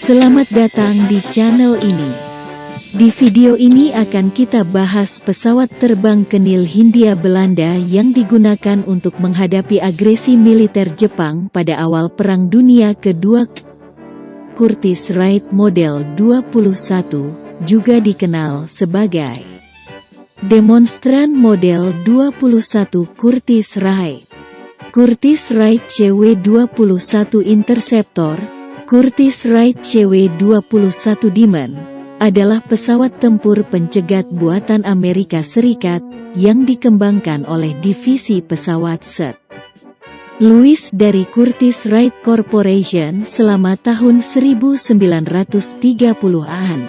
Selamat datang di channel ini. Di video ini akan kita bahas pesawat terbang Kenil Hindia Belanda yang digunakan untuk menghadapi agresi militer Jepang pada awal Perang Dunia Kedua. Curtiss Wright Model 21, juga dikenal sebagai demonstran model 21 Curtiss Wright. Curtiss Wright CW-21 Interceptor, Curtiss Wright CW-21 Demon, adalah pesawat tempur pencegat buatan Amerika Serikat yang dikembangkan oleh divisi pesawat Seth Lewis dari Curtiss Wright Corporation selama tahun 1930-an.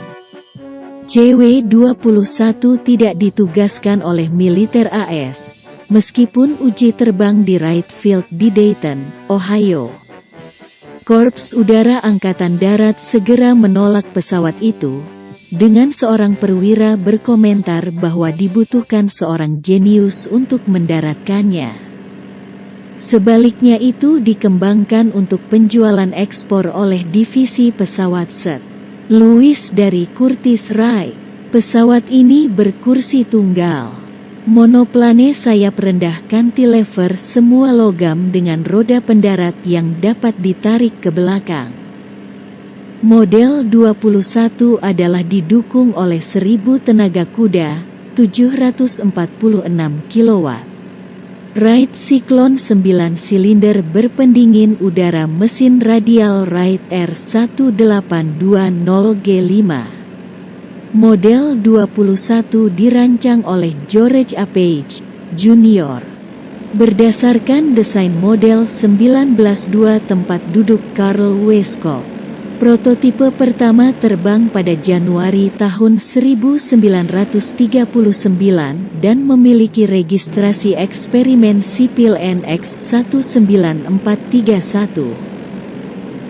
CW-21 tidak ditugaskan oleh militer AS, meskipun uji terbang di Wright Field di Dayton, Ohio. Korps Udara Angkatan Darat segera menolak pesawat itu, dengan seorang perwira berkomentar bahwa dibutuhkan seorang jenius untuk mendaratkannya. Sebaliknya itu dikembangkan untuk penjualan ekspor oleh divisi pesawat Seth Lewis dari Curtiss Wright. Pesawat ini berkursi tunggal, monoplane sayap rendah cantilever semua logam dengan roda pendarat yang dapat ditarik ke belakang. Model 21 adalah didukung oleh 1000 tenaga kuda, 746 kW. Wright Cyclone 9 silinder berpendingin udara mesin radial Wright R1820G5. Model 21 dirancang oleh George A. Page, Jr. berdasarkan desain model 1902 tempat duduk Carl Weisskopf. Prototipe pertama terbang pada Januari tahun 1939 dan memiliki registrasi eksperimen sipil NX19431.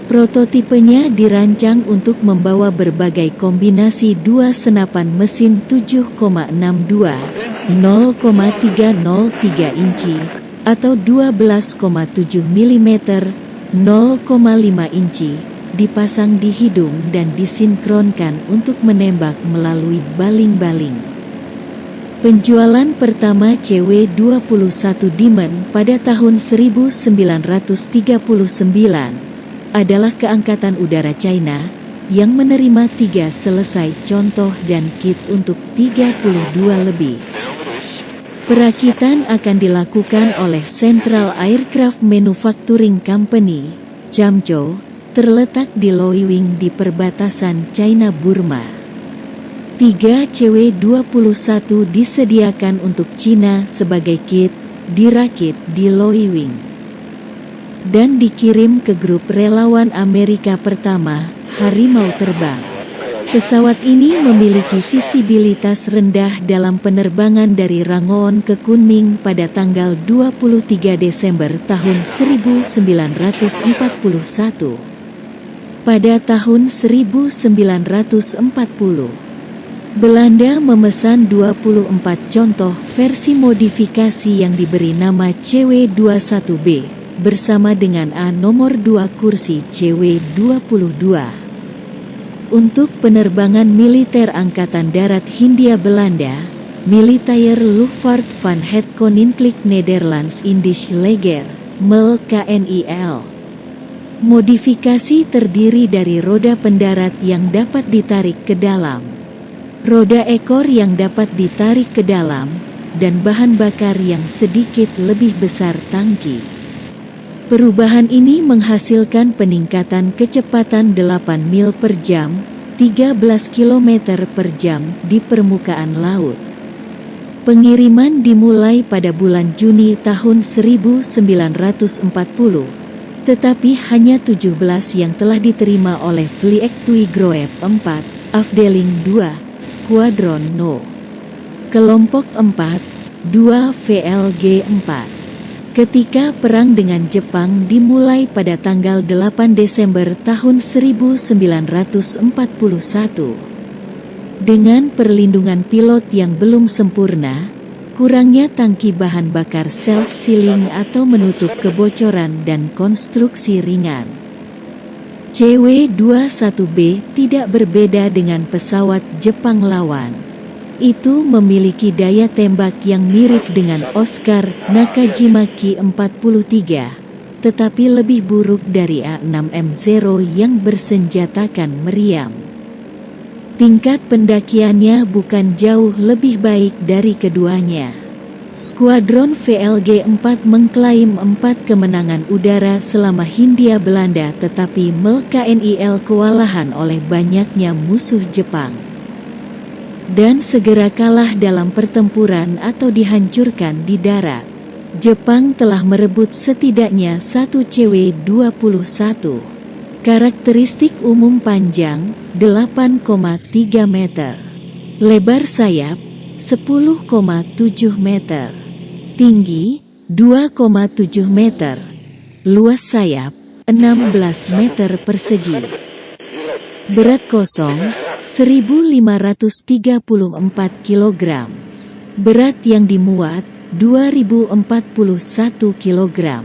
Prototipenya dirancang untuk membawa berbagai kombinasi dua senapan mesin 7,62, 0,303 inci, atau 12,7 mm, 0,5 inci, dipasang di hidung dan disinkronkan untuk menembak melalui baling-baling. Penjualan pertama CW-21 Demon pada tahun 1939 adalah keangkatan udara China, yang menerima 3 selesai contoh dan kit untuk 32 lebih. Perakitan akan dilakukan oleh Central Aircraft Manufacturing Company, Chamco, terletak di Loiwing di perbatasan China-Burma. 3 CW-21 disediakan untuk Cina sebagai kit, dirakit di Loiwing dan dikirim ke grup relawan Amerika pertama, Harimau Terbang. Pesawat ini memiliki visibilitas rendah dalam penerbangan dari Rangoon ke Kunming pada tanggal 23 Desember tahun 1941. Pada tahun 1940, Belanda memesan 24 contoh versi modifikasi yang diberi nama CW-21B, bersama dengan A nomor 2 kursi CW-22. Untuk penerbangan militer Angkatan Darat Hindia Belanda, Militaire Luchtvaart van het Koninklijk Nederlands Indisch Leger, MIL KNIL. Modifikasi terdiri dari roda pendarat yang dapat ditarik ke dalam, roda ekor yang dapat ditarik ke dalam, dan bahan bakar yang sedikit lebih besar tangki. Perubahan ini menghasilkan peningkatan kecepatan 8 mil per jam, 13 km per jam di permukaan laut. Pengiriman dimulai pada bulan Juni tahun 1940, tetapi hanya 17 yang telah diterima oleh Vliegtuigroep 4, Afdeling 2, Skuadron No. Kelompok 4, 2 VLG 4. Ketika perang dengan Jepang dimulai pada tanggal 8 Desember tahun 1941. Dengan perlindungan pilot yang belum sempurna, kurangnya tangki bahan bakar self-sealing atau menutup kebocoran dan konstruksi ringan, CW-21B tidak berbeda dengan pesawat Jepang lawan. Itu memiliki daya tembak yang mirip dengan Oscar Nakajima Ki-43, tetapi lebih buruk dari A6M0 yang bersenjatakan meriam. Tingkat pendakiannya bukan jauh lebih baik dari keduanya. Skuadron VLG-4 mengklaim 4 kemenangan udara selama Hindia Belanda, tetapi KNIL kewalahan oleh banyaknya musuh Jepang dan segera kalah dalam pertempuran atau dihancurkan di darat. Jepang telah merebut setidaknya 1 CW-21. Karakteristik umum: panjang 8,3 meter, lebar sayap 10,7 meter, tinggi 2,7 meter, luas sayap 16 meter persegi. Berat kosong 1.534 kg. Berat yang dimuat 2.041 kg.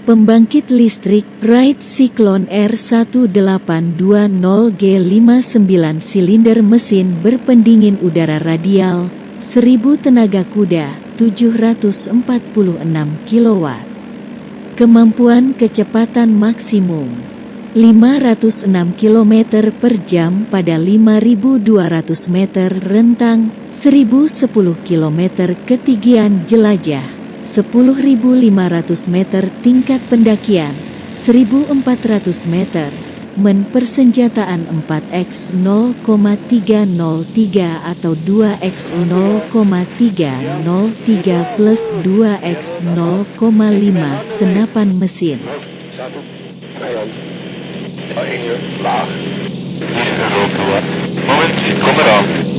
Pembangkit listrik Wright Cyclone R1820G59 silinder, mesin berpendingin udara radial 1000 tenaga kuda 746 kW. Kemampuan kecepatan maksimum 506 km per jam pada 5.200 meter, rentang 1.010 km, ketinggian jelajah 10.500 meter, tingkat pendakian 1.400 meter, persenjataan 4x0,303 atau 2x0,303 plus 2x0,5 senapan mesin. Moment, ik kom eraan.